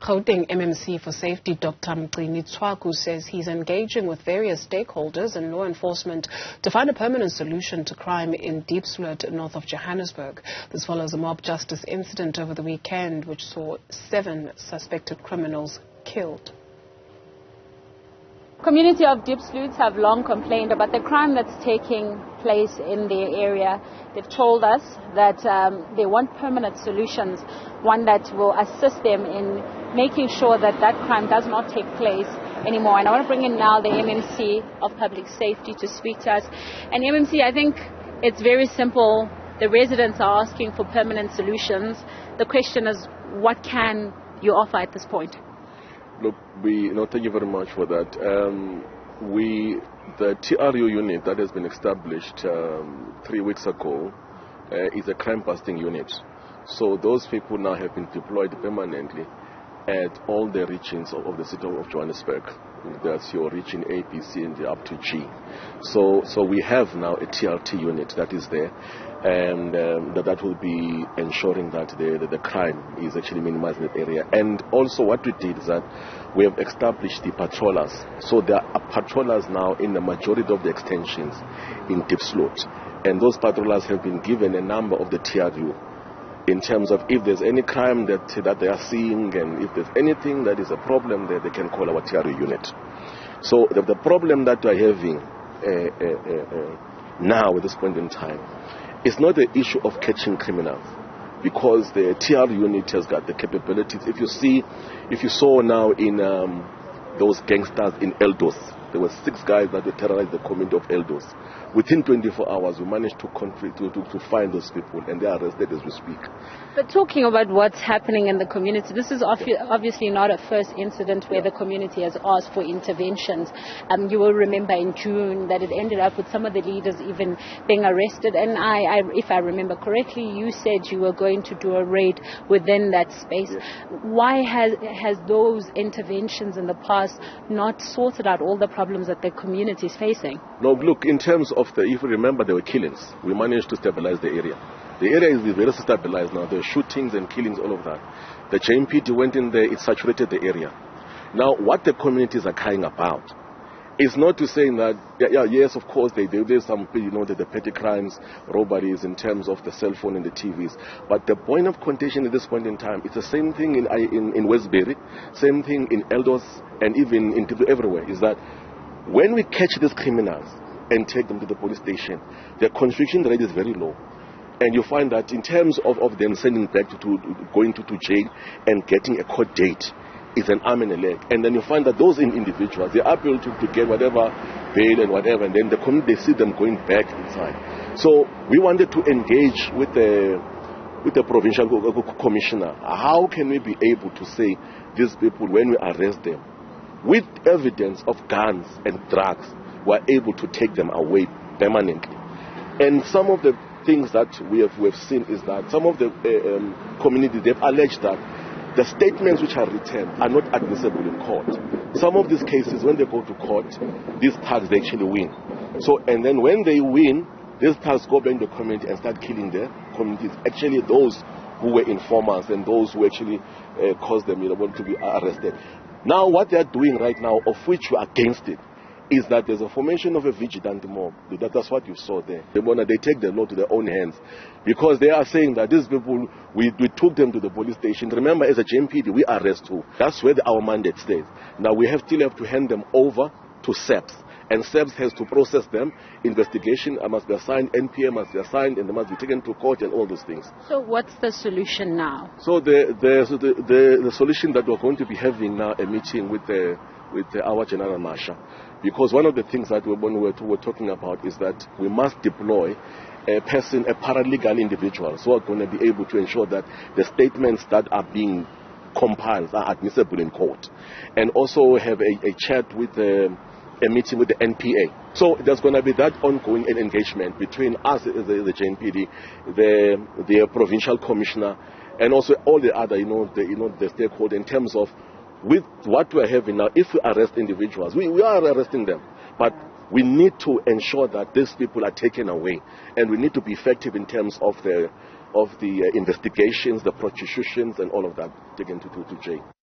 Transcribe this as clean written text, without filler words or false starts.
Gauteng MMC for Safety Dr. Mgcini Tshwaku says he's engaging with various stakeholders and law enforcement to find a permanent solution to crime in Diepsloot, north of Johannesburg. This follows a mob justice incident over the weekend which saw 7 suspected criminals killed. Community of Diepsloot have long complained about the crime that's taking place in their area. They've told us that they want permanent solutions, one that will assist them in making sure that that crime does not take place anymore. And I want to bring in now the MMC of Public Safety to speak to us. And MMC, I think it's very simple. The residents are asking for permanent solutions. The question is, what can you offer at this point? Look, thank you very much for that. The TRU unit that has been established 3 weeks ago is a crime-busting unit. So those people now have been deployed permanently at all the regions of the city of Johannesburg. That's your region A, B, C, and up to G. So we have now a TRT unit that is there, and that will be ensuring that the crime is actually minimized in that area. And also what we did is that we have established the patrollers. So there are patrollers now in the majority of the extensions in Diepsloot. And those patrollers have been given a number of the TRU in terms of if there's any crime that they are seeing, and if there's anything that is a problem there, they can call our TRU unit. So the problem that we're having now at this point in time is not the issue of catching criminals, because the TRU unit has got the capabilities. If you saw now in those gangsters in Eldos, there were 6 guys that were terrorized the community of Eldos. Within 24 hours, we managed to find those people, and they are arrested as we speak. But talking about what's happening in the community, this is obviously not a first incident where the community has asked for interventions. You will remember in June that it ended up with some of the leaders even being arrested. And if I remember correctly, you said you were going to do a raid within that space. Yes. Why has those interventions in the past not sorted out all the problems that the community is facing? No, look, in terms of if you remember, there were killings. We managed to stabilize the area. The area is very stabilized now. There are shootings and killings, all of that. The JMPD went in there, it saturated the area. Now, what the communities are crying about is not to say that, yes, of course, there's some, the petty crimes, robberies in terms of the cell phone and the TVs. But the point of contention at this point in time, it's the same thing in Westbury, same thing in Eldos, and even in everywhere, is that when we catch these criminals and take them to the police station, their conviction rate is very low. And you find that in terms of them sending back to going to jail and getting a court date is an arm and a leg. And then you find that those individuals, they are able to get whatever bail and whatever, and then the community, they see them going back inside. So we wanted to engage with the provincial commissioner. How can we be able to say these people, when we arrest them, with evidence of guns and drugs, we're able to take them away permanently? And some of the things that we have seen is that some of the community, they've alleged that the statements which are written are not admissible in court. Some of these cases, when they go to court, these thugs, they actually win. So, and then when they win, these thugs go back in the community and start killing their communities. Actually, those who were informers and those who actually caused them to be arrested. Now, what they are doing right now, of which we are against it, is that there's a formation of a vigilante mob. That's what you saw there. They take the law to their own hands, because they are saying that these people, we took them to the police station. Remember, as a JMPD, we arrest too. That's where our mandate stays. Now we still have to hand them over to SEPS. And SEPS has to process them. Investigation must be assigned, NPA must be assigned, and they must be taken to court and all those things. So what's the solution now? So the solution that we're going to be having now, a meeting with our General Marshal, because one of the things that we're talking about is that we must deploy a paralegal individual, so we're going to be able to ensure that the statements that are being compiled are admissible in court, and also have a chat with a meeting with the NPA. So there's going to be that ongoing engagement between us, the JMPD, the provincial commissioner, and also all the other, the stakeholders, in terms of with what we're having now. If we arrest individuals, we are arresting them, but we need to ensure that these people are taken away, and we need to be effective in terms of the investigations, the prosecutions, and all of that taken to jail.